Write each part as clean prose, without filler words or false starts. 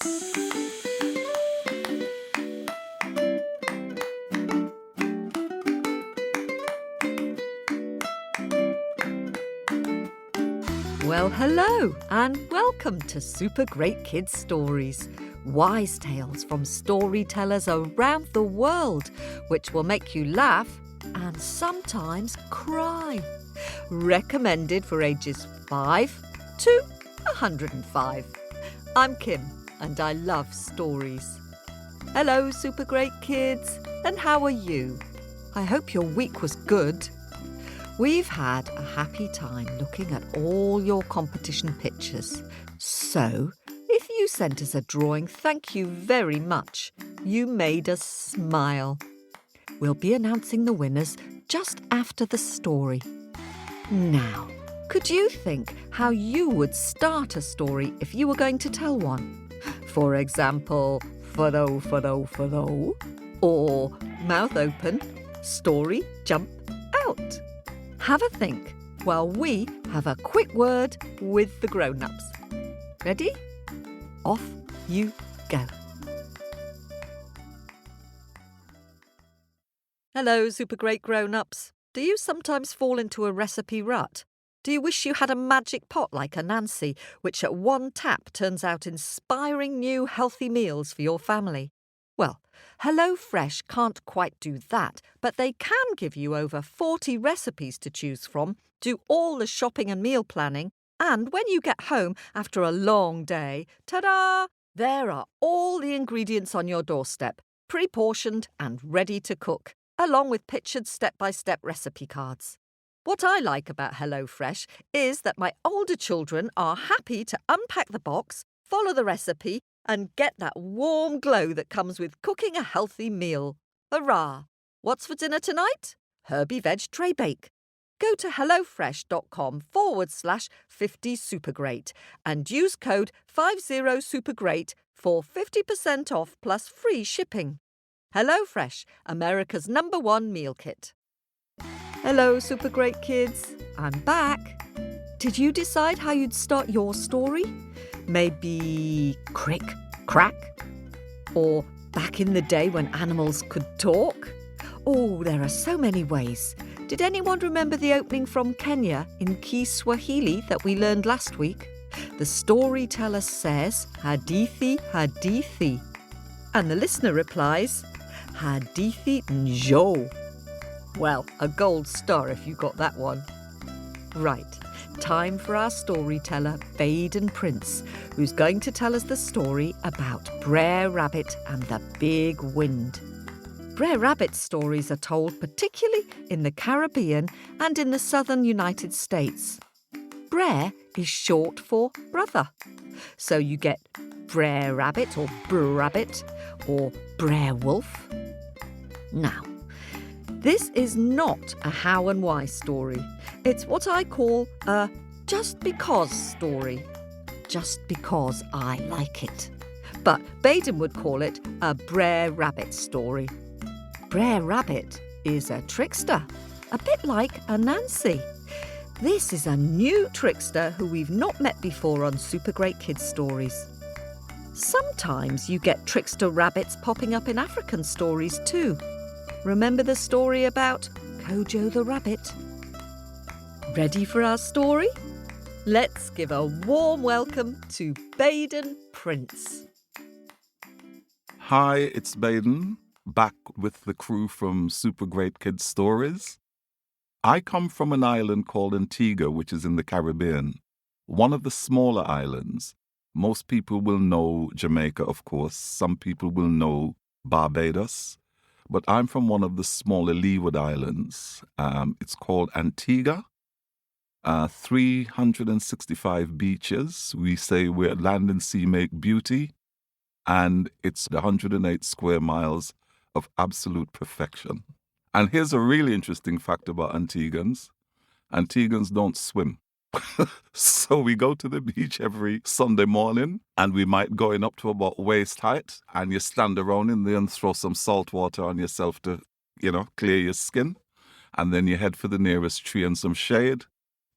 Well, hello, and welcome to Super Great Kids Stories, wise tales from storytellers around the world, which will make you laugh and sometimes cry. Recommended for ages 5 to 105. I'm Kim, and I love stories. Hello, Super Great Kids, and how are you? I hope your week was good. We've had a happy time looking at all your competition pictures. So, if you sent us a drawing, thank you very much. You made us smile. We'll be announcing the winners just after the story. Now, could you think how you would start a story if you were going to tell one? For example, fado, fado, fado, or mouth open, story, jump out. Have a think while we have a quick word with the grown-ups. Ready? Off you go. Hello, super great grown-ups. Do you sometimes fall into a recipe rut? Do you wish you had a magic pot like a Nancy, which at one tap turns out inspiring new healthy meals for your family? Well, HelloFresh can't quite do that, but they can give you over 40 recipes to choose from, do all the shopping and meal planning, and when you get home after a long day, ta-da! There are all the ingredients on your doorstep, pre-portioned and ready to cook, along with pictured step-by-step recipe cards. What I like about HelloFresh is that my older children are happy to unpack the box, follow the recipe, and get that warm glow that comes with cooking a healthy meal. Hurrah! What's for dinner tonight? Herbie veg tray bake. Go to hellofresh.com/50supergreat and use code 50supergreat for 50% off plus free shipping. HelloFresh, America's #1 meal kit. Hello, super great kids. I'm back. Did you decide how you'd start your story? Maybe crick, crack? Or back in the day when animals could talk? Oh, there are so many ways. Did anyone remember the opening from Kenya in Kiswahili that we learned last week? The storyteller says, hadithi, hadithi. And the listener replies, hadithi njoo. Well, a gold star if you got that one. Right. Time for our storyteller, Baden Prince, who's going to tell us the story about Brer Rabbit and the Big Wind. Brer Rabbit stories are told particularly in the Caribbean and in the southern United States. Brer is short for brother. So you get Brer Rabbit or Brr Rabbit or Brer Wolf. Now, this is not a how and why story. It's what I call a just because story. Just because I like it. But Baden would call it a Brer Rabbit story. Brer Rabbit is a trickster, a bit like a Nancy. This is a new trickster who we've not met before on Super Great Kids Stories. Sometimes you get trickster rabbits popping up in African stories too. Remember the story about Kojo the rabbit? Ready for our story? Let's give a warm welcome to Baden Prince. Hi, it's Baden, back with the crew from Super Great Kids Stories. I come from an island called Antigua, which is in the Caribbean, one of the smaller islands. Most people will know Jamaica, of course. Some people will know Barbados. But I'm from one of the smaller Leeward Islands. It's called Antigua. 365 beaches. We say where land and sea make beauty. And it's 108 square miles of absolute perfection. And here's a really interesting fact about Antiguans. Antiguans don't swim. So we go to the beach every Sunday morning and we might go in up to about waist height and you stand around in there and throw some salt water on yourself to, clear your skin. And then you head for the nearest tree and some shade.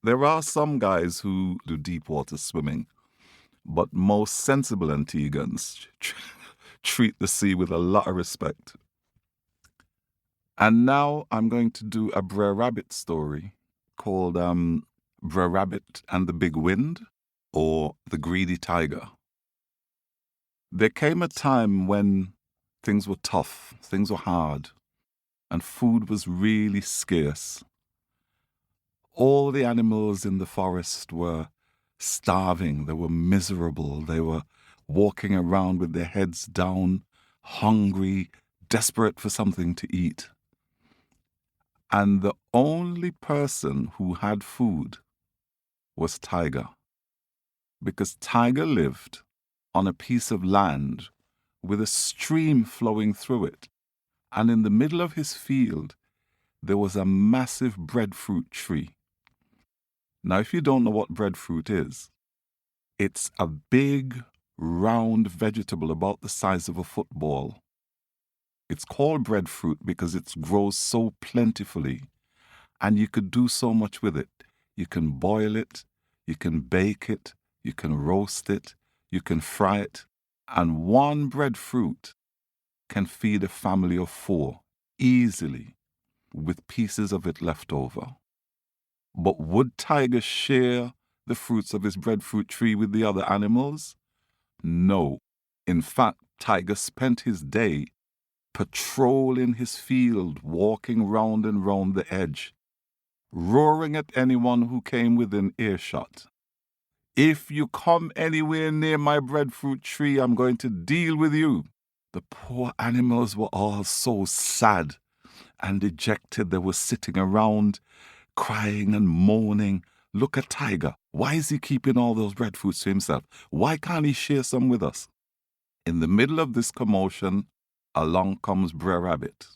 There are some guys who do deep water swimming. but most sensible Antiguans treat the sea with a lot of respect. And now I'm going to do a Brer Rabbit story called Brer Rabbit and the Big Wind, or The Greedy Tiger. There came a time when things were tough, things were hard, and food was really scarce. All the animals in the forest were starving, they were miserable, they were walking around with their heads down, hungry, desperate for something to eat. And the only person who had food was Tiger, because Tiger lived on a piece of land with a stream flowing through it, and in the middle of his field there was a massive breadfruit tree. Now, if you don't know what breadfruit is, it's a big, round vegetable about the size of a football. It's called breadfruit because it grows so plentifully, and you could do so much with it. You can boil it, you can bake it, you can roast it, you can fry it, and one breadfruit can feed a family of 4 easily with pieces of it left over. But would Tiger share the fruits of his breadfruit tree with the other animals? No. In fact, Tiger spent his day patrolling his field, walking round and round the edge, roaring at anyone who came within earshot. If you come anywhere near my breadfruit tree, I'm going to deal with you. The poor animals were all so sad and dejected. They were sitting around, crying and moaning. Look at Tiger. Why is he keeping all those breadfruits to himself? Why can't he share some with us? In the middle of this commotion, along comes Brer Rabbit.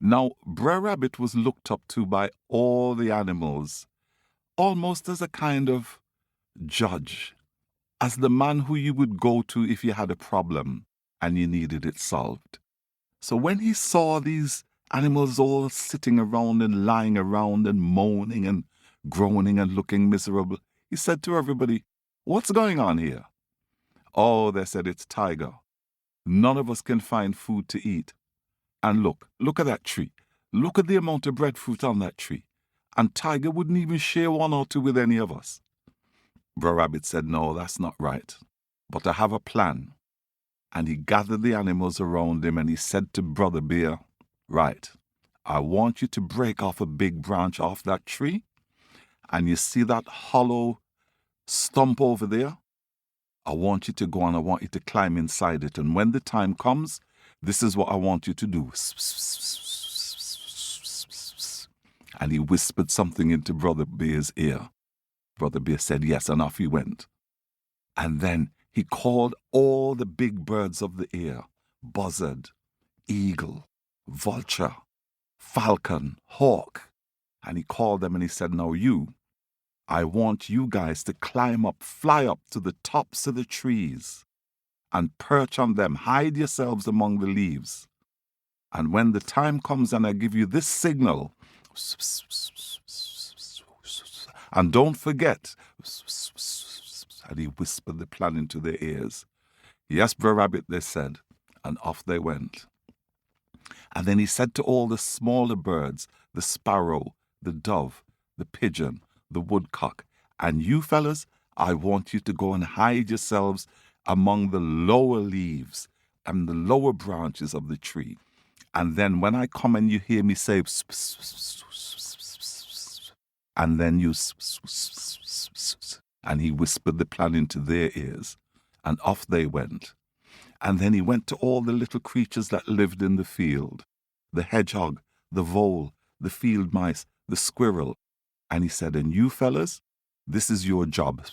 Now, Brer Rabbit was looked up to by all the animals, almost as a kind of judge, as the man who you would go to if you had a problem and you needed it solved. So when he saw these animals all sitting around and lying around and moaning and groaning and looking miserable, he said to everybody, "What's going on here?" "Oh," they said, "it's Tiger. None of us can find food to eat. And look at that tree. Look at the amount of breadfruit on that tree. And Tiger wouldn't even share 1 or 2 with any of us." Brer Rabbit said, "No, that's not right. But I have a plan." And he gathered the animals around him and he said to Brother Bear, "Right, I want you to break off a big branch off that tree. And you see that hollow stump over there? I want you to go and I want you to climb inside it. And when the time comes, this is what I want you to do." And he whispered something into Brother Bear's ear. Brother Bear said yes, and off he went. And then he called all the big birds of the air: buzzard, eagle, vulture, falcon, hawk. And he called them and he said, "Now I want you guys to climb up, fly up to the tops of the trees and perch on them, hide yourselves among the leaves. And when the time comes and I give you this signal, and don't forget," and he whispered the plan into their ears. "Yes, Brer Rabbit," they said, and off they went. And then he said to all the smaller birds, the sparrow, the dove, the pigeon, the woodcock, "And you fellas, I want you to go and hide yourselves among the lower leaves and the lower branches of the tree. And then when I come and you hear me say, and then you," and he whispered the plan into their ears, and off they went. And then he went to all the little creatures that lived in the field, the hedgehog, the vole, the field mice, the squirrel. And he said, "And you fellas, this is your job."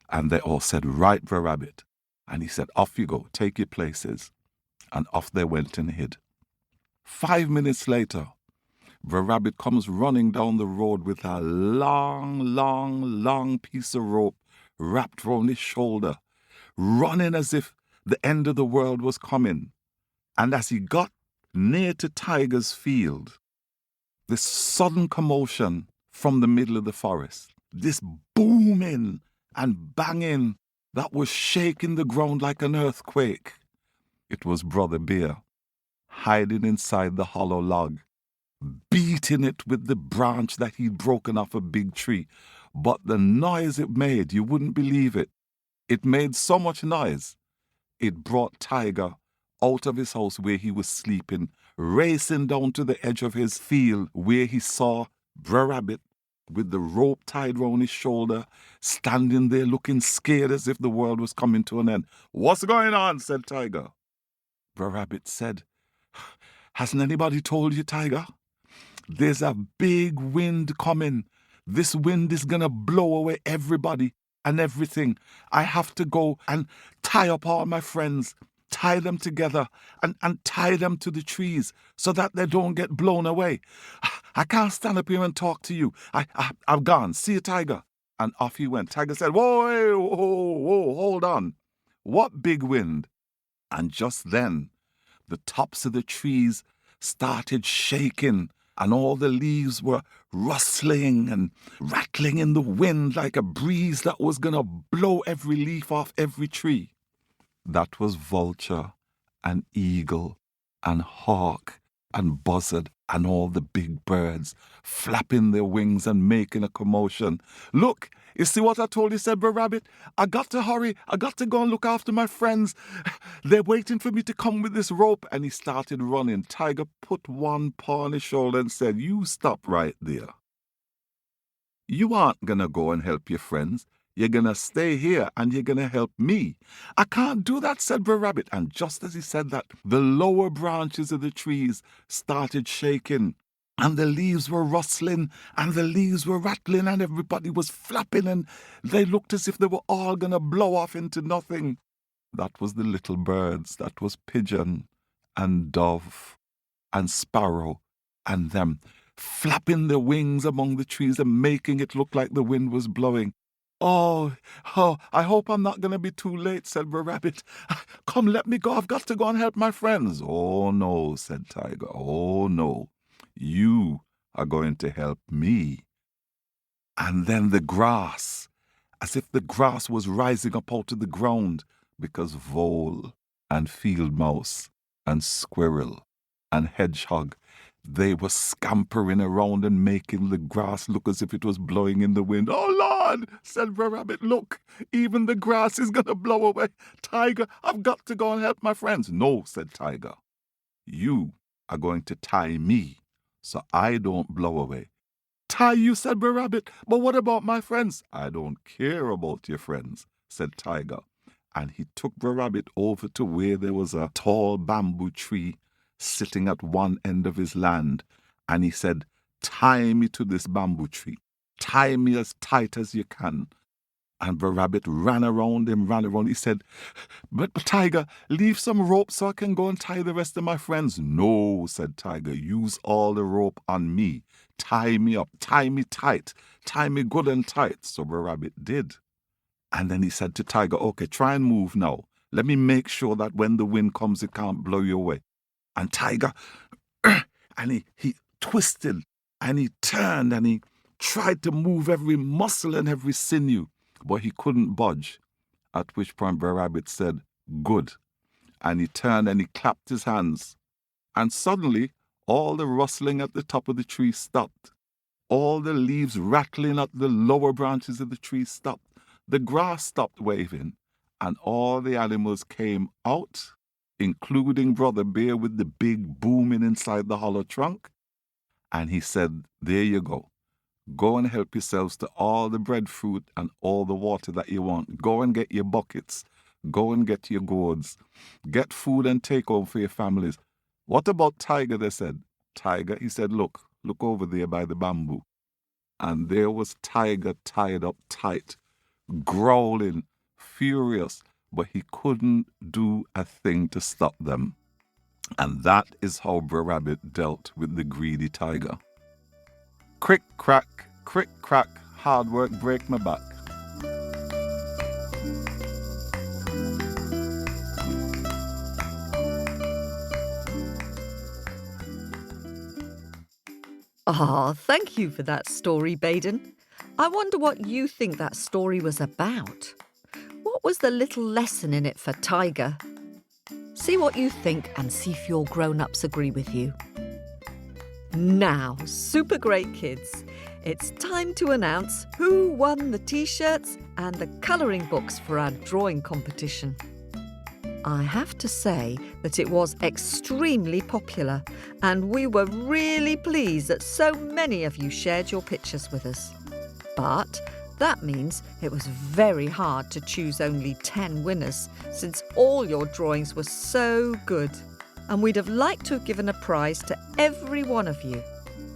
And they all said, "Right, Brer Rabbit." And he said, "Off you go, take your places." And off they went and hid. 5 minutes later, Brer Rabbit comes running down the road with a long piece of rope wrapped round his shoulder, running as if the end of the world was coming. And as he got near to Tiger's field, this sudden commotion from the middle of the forest, this booming and banging that was shaking the ground like an earthquake. It was Brother Bear, hiding inside the hollow log, beating it with the branch that he'd broken off a big tree. But the noise it made, you wouldn't believe it. It made so much noise, it brought Tiger out of his house where he was sleeping, racing down to the edge of his field where he saw Brer Rabbit with the rope tied round his shoulder, standing there looking scared as if the world was coming to an end. "What's going on?" said Tiger. Brer Rabbit said, "Hasn't anybody told you, Tiger? There's a big wind coming. This wind is gonna blow away everybody and everything. I have to go and tie up all my friends, tie them together and tie them to the trees so that they don't get blown away. I can't stand up here and talk to you. I've gone. See you, Tiger." And off he went. Tiger said, whoa, hold on. What big wind? And just then, the tops of the trees started shaking, and all the leaves were rustling and rattling in the wind like a breeze that was going to blow every leaf off every tree. That was vulture and eagle and hawk and buzzard and all the big birds flapping their wings and making a commotion. "Look, you see what I told you," said Brer Rabbit. "I got to hurry. I got to go and look after my friends. They're waiting for me to come with this rope." And he started running. Tiger put one paw on his shoulder and said, "You stop right there. You aren't going to go and help your friends. You're going to stay here and you're going to help me." "I can't do that," said Brer Rabbit. And just as he said that, the lower branches of the trees started shaking, and the leaves were rustling, and the leaves were rattling, and everybody was flapping, and they looked as if they were all going to blow off into nothing. That was the little birds. That was pigeon and dove and sparrow and them flapping their wings among the trees and making it look like the wind was blowing. Oh, I hope I'm not going to be too late," said Brer Rabbit. "Come, let me go. I've got to go and help my friends." "Oh, no," said Tiger. "Oh, no. You are going to help me." And then the grass, as if the grass was rising up out of the ground, because vole and field mouse and squirrel and hedgehog, they were scampering around and making the grass look as if it was blowing in the wind. "Oh, Lord," said Brer Rabbit, "look, even the grass is going to blow away. Tiger, I've got to go and help my friends." "No," said Tiger. "You are going to tie me so I don't blow away." "Tie you," said Brer Rabbit, "but what about my friends?" "I don't care about your friends," said Tiger. And he took Brer Rabbit over to where there was a tall bamboo tree sitting at one end of his land, and he said, "Tie me to this bamboo tree. Tie me as tight as you can." And Brer Rabbit ran around him. He said, but Tiger, leave some rope so I can go and tie the rest of my friends." "No," said Tiger, "use all the rope on me. Tie me up, tie me tight, tie me good and tight." So Brer Rabbit did. And then he said to Tiger, "Okay, try and move now. Let me make sure that when the wind comes, it can't blow you away." And Tiger, and he twisted, and he turned, and he tried to move every muscle and every sinew, but he couldn't budge. At which point Brer Rabbit said, "Good." And he turned and he clapped his hands. And suddenly, all the rustling at the top of the tree stopped. All the leaves rattling at the lower branches of the tree stopped. The grass stopped waving, and all the animals came out, including Brother Bear with the big booming inside the hollow trunk. And he said, "There you go. Go and help yourselves to all the breadfruit and all the water that you want. Go and get your buckets. Go and get your gourds. Get food and take home for your families." "What about Tiger?" they said. "Tiger," he said, look over there by the bamboo." And there was Tiger tied up tight, growling, furious, but he couldn't do a thing to stop them. And that is how Brer Rabbit dealt with the greedy tiger. Crick, crack, hard work break my back. Ah, thank you for that story, Baden. I wonder what you think that story was about. What was the little lesson in it for Tiger? See what you think and see if your grown-ups agree with you. Now, super great kids, it's time to announce who won the t-shirts and the colouring books for our drawing competition. I have to say that it was extremely popular and we were really pleased that so many of you shared your pictures with us. But that means it was very hard to choose only 10 winners since all your drawings were so good. And we'd have liked to have given a prize to every one of you.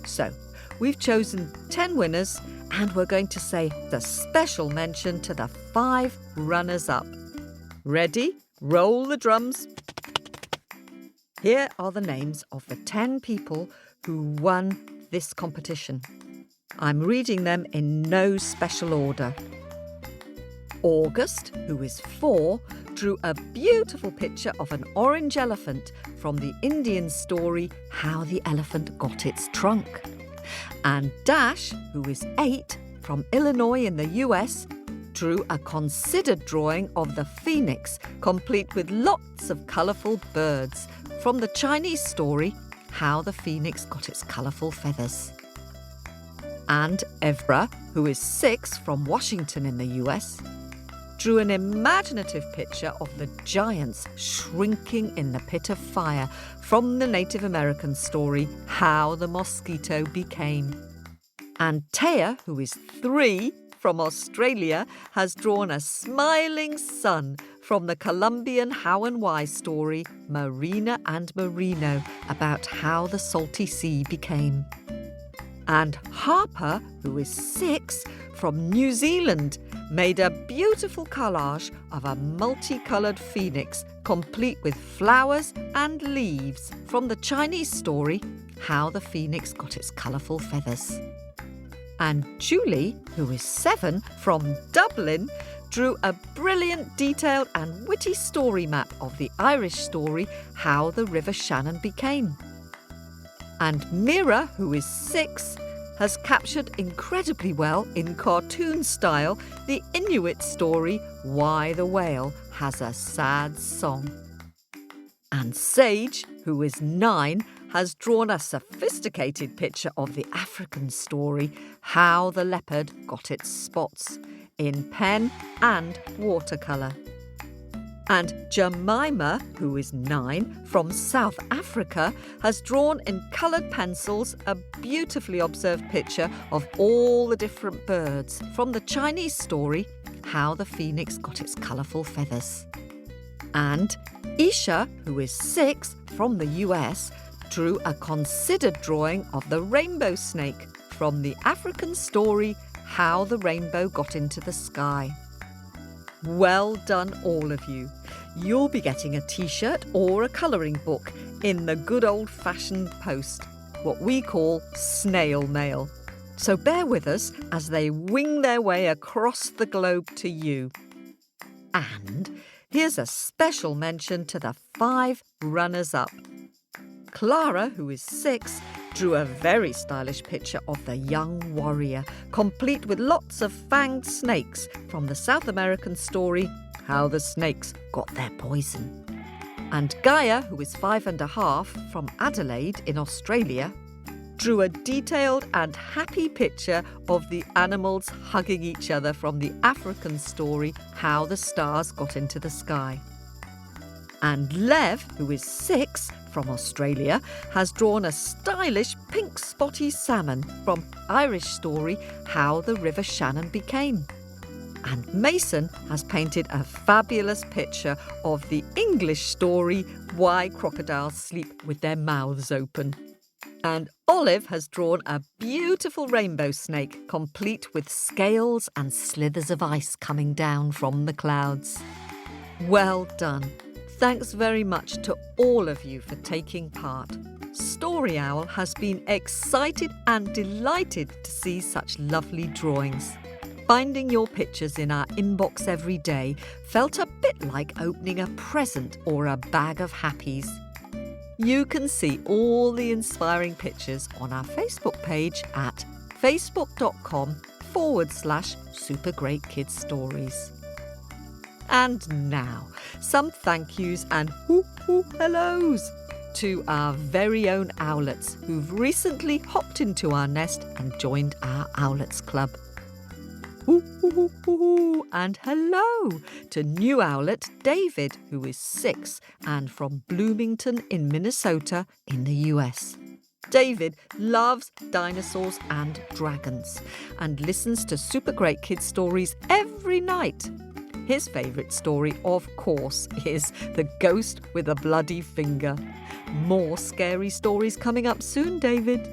So, we've chosen 10 winners and we're going to say the special mention to the 5 runners-up. Ready? Roll the drums. Here are the names of the 10 people who won this competition. I'm reading them in no special order. August, who is 4, drew a beautiful picture of an orange elephant from the Indian story How the Elephant Got Its Trunk. And Dash, who is 8, from Illinois in the US, drew a considered drawing of the phoenix, complete with lots of colourful birds, from the Chinese story How the Phoenix Got Its Colourful Feathers. And Evra, who is 6, from Washington in the US, drew an imaginative picture of the giants shrinking in the pit of fire from the Native American story How the Mosquito Became. And Taya, who is 3, from Australia, has drawn a smiling sun from the Colombian How and Why story Marina and Merino about how the salty sea became. And Harper, who is 6, from New Zealand, made a beautiful collage of a multicoloured phoenix, complete with flowers and leaves, from the Chinese story How the Phoenix Got Its Colourful Feathers. And Julie, who is 7, from Dublin, drew a brilliant, detailed and witty story map of the Irish story How the River Shannon Became. And Mira, who is 6, has captured incredibly well in cartoon style the Inuit story Why the Whale Has a Sad Song. And Sage, who is 9, has drawn a sophisticated picture of the African story How the Leopard Got Its Spots in pen and watercolour. And Jemima, who is 9, from South Africa, has drawn in coloured pencils a beautifully observed picture of all the different birds from the Chinese story How the Phoenix Got Its Colourful Feathers. And Isha, who is 6, from the US, drew a considered drawing of the rainbow snake from the African story How the Rainbow Got Into the Sky. Well done, all of you. You'll be getting a t-shirt or a colouring book in the good old-fashioned post, what we call snail mail. So bear with us as they wing their way across the globe to you. And here's a special mention to the 5 runners-up. Clara, who is 6, drew a very stylish picture of the young warrior, complete with lots of fanged snakes from the South American story How the Snakes Got Their Poison. And Gaia, who is 5.5, from Adelaide in Australia, drew a detailed and happy picture of the animals hugging each other from the African story How the Stars Got Into the Sky. And Lev, who is 6, from Australia, has drawn a stylish pink spotty salmon from Irish story How the River Shannon Became. And Mason has painted a fabulous picture of the English story Why Crocodiles Sleep with Their Mouths Open. And Olive has drawn a beautiful rainbow snake, complete with scales and slithers of ice coming down from the clouds. Well done. Thanks very much to all of you for taking part. Story Owl has been excited and delighted to see such lovely drawings. Finding your pictures in our inbox every day felt a bit like opening a present or a bag of happies. You can see all the inspiring pictures on our Facebook page at facebook.com/ Super Great Kids Stories. And now, some thank yous and hellos to our very own owlets who've recently hopped into our nest and joined our Owlets Club. And hello to new owlet David, who is 6 and from Bloomington in Minnesota in the US. David loves dinosaurs and dragons and listens to Super Great Kids Stories every night. His favourite story, of course, is The Ghost with a Bloody Finger. More scary stories coming up soon, David.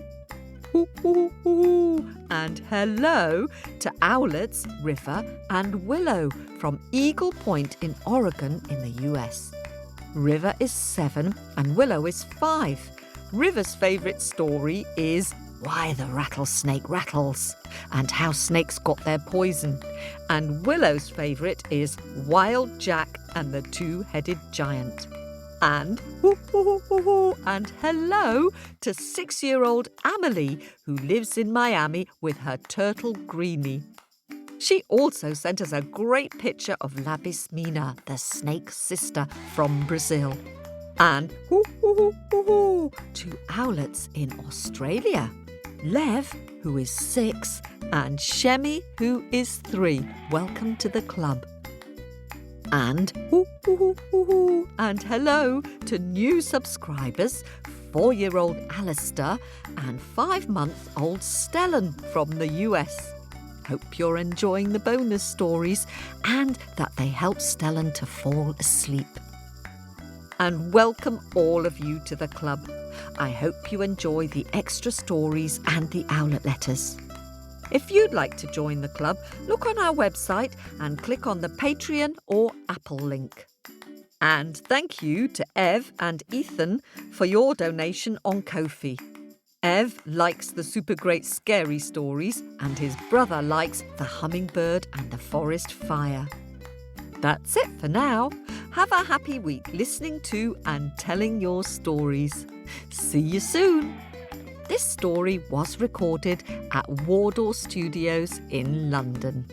And hello to owlets River and Willow from Eagle Point in Oregon in the US. River is 7 and Willow is 5. River's favourite story is Why the Rattlesnake Rattles and how snakes got their poison. And Willow's favourite is Wild Jack and the Two-Headed Giant. And hello to 6-year-old Amelie, who lives in Miami with her turtle Greenie. She also sent us a great picture of Labismina, the snake sister from Brazil. And to owlets in Australia, Lev, who is 6, and Shemi, who is 3. Welcome to the club. And hello to new subscribers, 4-year-old Alistair and 5-month-old Stellan from the US. Hope you're enjoying the bonus stories and that they help Stellan to fall asleep. And welcome all of you to the club. I hope you enjoy the extra stories and the owlet letters. If you'd like to join the club, look on our website and click on the Patreon or Apple link. And thank you to Ev and Ethan for your donation on Ko-fi. Ev likes the Super Great Scary Stories and his brother likes The Hummingbird and the Forest Fire. That's it for now. Have a happy week listening to and telling your stories. See you soon. This story was recorded at Wardour Studios in London.